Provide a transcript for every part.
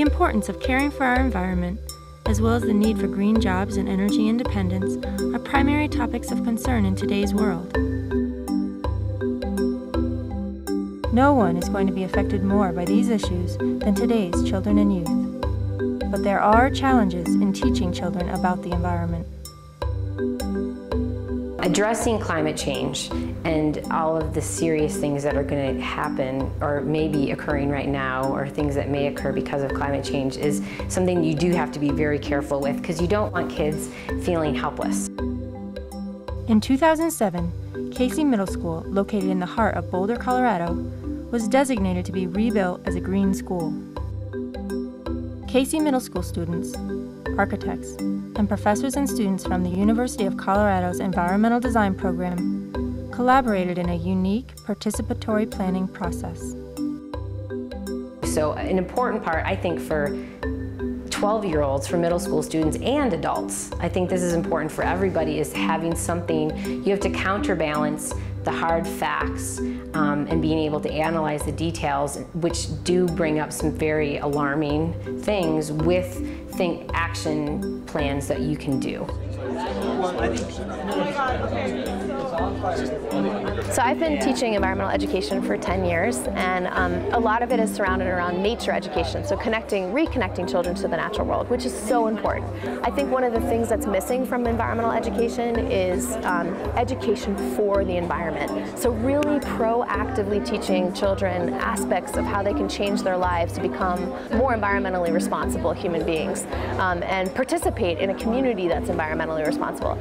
importance of caring for our environment, as well as the need for green jobs and energy independence, are primary topics of concern in today's world. No one is going to be affected more by these issues than today's children and youth. But there are challenges in teaching children about the environment. Addressing climate change and all of the serious things that are going to happen or may be occurring right now, or things that may occur because of climate change, is something you do have to be very careful with, because you don't want kids feeling helpless. In 2007, Casey Middle School, located in the heart of Boulder, Colorado, was designated to be rebuilt as a green school. Casey Middle School students, architects, and professors and students from the University of Colorado's Environmental Design Program collaborated in a unique participatory planning process. So an important part, I think, for 12-year-olds, for middle school students and adults, I think this is important for everybody, is having something. You have to counterbalance the hard facts and being able to analyze the details, which do bring up some very alarming things, with action plans that you can do. So I've been teaching environmental education for 10 years, and a lot of it is surrounded around nature education, so reconnecting children to the natural world, which is so important. I think one of the things that's missing from environmental education is education for the environment. So really proactively teaching children aspects of how they can change their lives to become more environmentally responsible human beings, and participate in a community that's environmentally responsible.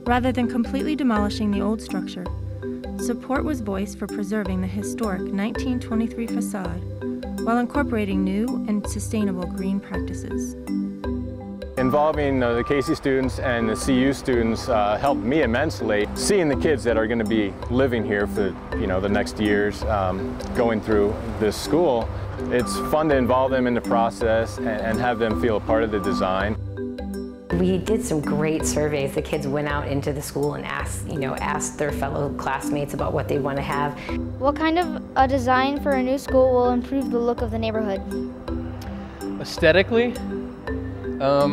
Rather than completely demolishing the old structure, support was voiced for preserving the historic 1923 facade while incorporating new and sustainable green practices. Involving the Casey students and the CU students helped me immensely. Seeing the kids that are going to be living here for the next years, going through this school, it's fun to involve them in the process and have them feel a part of the design. We did some great surveys. The kids went out into the school and asked their fellow classmates about what they want to have. What kind of a design for a new school will improve the look of the neighborhood? Aesthetically, a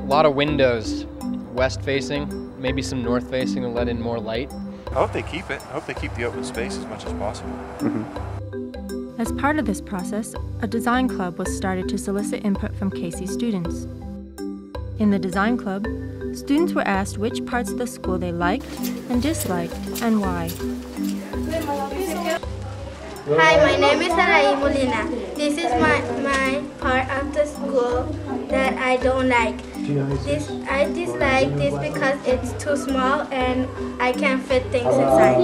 lot of windows, west facing, maybe some north facing to let in more light. I hope they keep it. I hope they keep the open space as much as possible. Mm-hmm. As part of this process, a design club was started to solicit input from Casey students. In the design club, students were asked which parts of the school they liked and disliked, and why. Hi, my name is Sarai Molina. This is my part of the school that I don't like. I dislike this because it's too small and I can't fit things inside.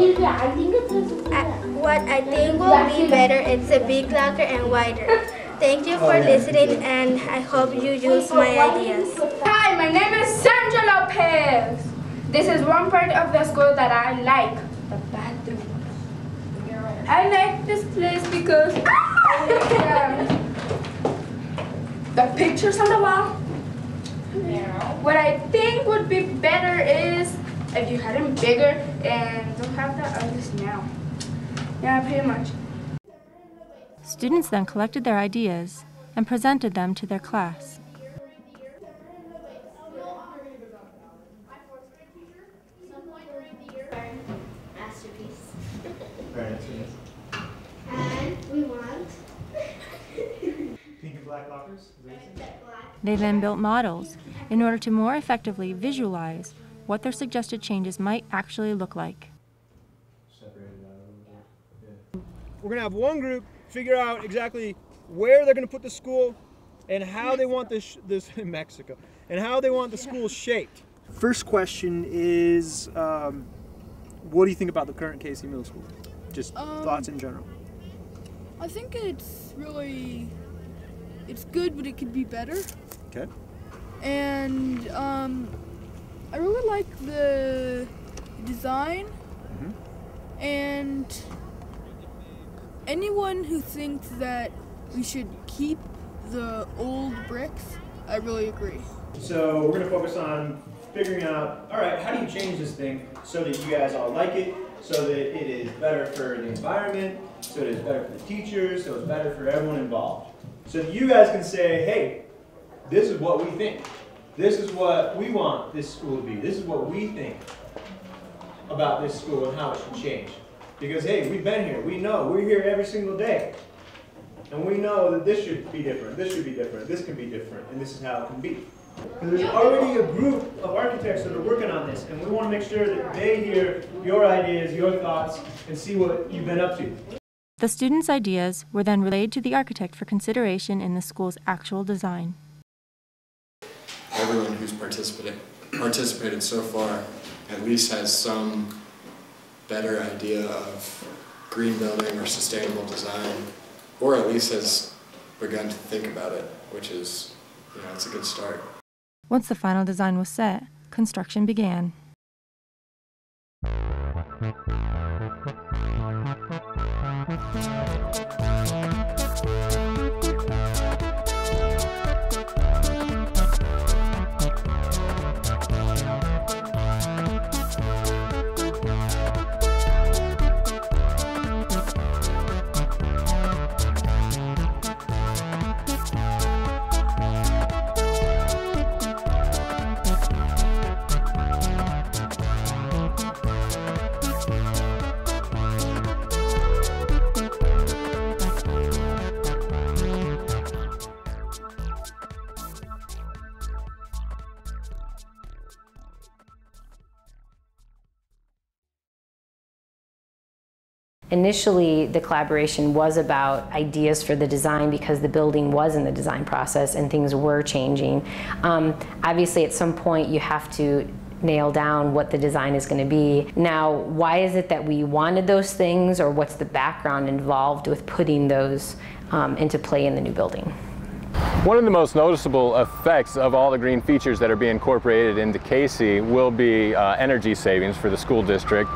What I think will be better is a big locker and wider. Thank you for listening, and I hope you use my ideas. Hi, my name is Sandra Lopez. This is one part of the school that I like, the bathroom. I like this place because the pictures on the wall. What I think would be better is if you had them bigger and don't have the others now. Yeah, pretty much. Students then collected their ideas and presented them to their class. And we want pink and black lockers. They then built models in order to more effectively visualize what their suggested changes might actually look like. We're going to have one group figure out exactly where they're going to put the school and how they want this in Mexico, and how they want the school shaped. First question is, what do you think about the current Casey Middle School? Just thoughts in general. I think it's good, but it could be better. Okay. And I really like the design, and anyone who thinks that we should keep the old bricks, I really agree. So we're going to focus on figuring out, all right, how do you change this thing so that you guys all like it, so that it is better for the environment, so it is better for the teachers, so it's better for everyone involved. So that you guys can say, hey, this is what we think. This is what we want this school to be. This is what we think about this school and how it should change. Because hey, we've been here, we know, we're here every single day. And we know that this should be different, this should be different, this can be different, and this is how it can be. And there's already a group of architects that are working on this, and we want to make sure that they hear your ideas, your thoughts, and see what you've been up to. The students' ideas were then relayed to the architect for consideration in the school's actual design. Everyone who's participated so far at least has some better idea of green building or sustainable design, or at least has begun to think about it, which is, it's a good start. Once the final design was set, construction began. Initially, the collaboration was about ideas for the design because the building was in the design process and things were changing. Obviously, at some point, you have to nail down what the design is going to be. Now, why is it that we wanted those things, or what's the background involved with putting those into play in the new building? One of the most noticeable effects of all the green features that are being incorporated into Casey will be energy savings for the school district.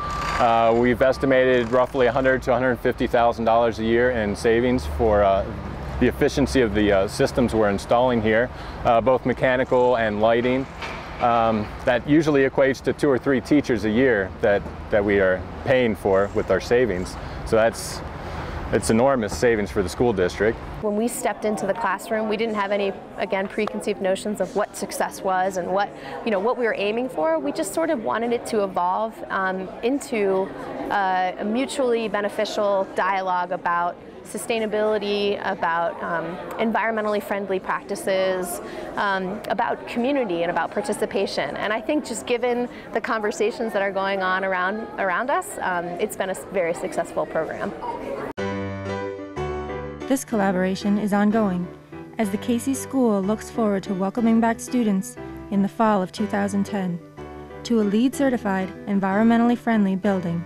We've estimated roughly $100,000 to $150,000 a year in savings for the efficiency of the systems we're installing here, both mechanical and lighting. That usually equates to 2 or 3 teachers a year that we are paying for with our savings. So it's enormous savings for the school district. When we stepped into the classroom, we didn't have any, again, preconceived notions of what success was and what we were aiming for. We just sort of wanted it to evolve into a mutually beneficial dialogue about sustainability, about environmentally friendly practices, about community and about participation. And I think just given the conversations that are going on around us, it's been a very successful program. This collaboration is ongoing as the Casey School looks forward to welcoming back students in the fall of 2010 to a LEED certified, environmentally friendly building.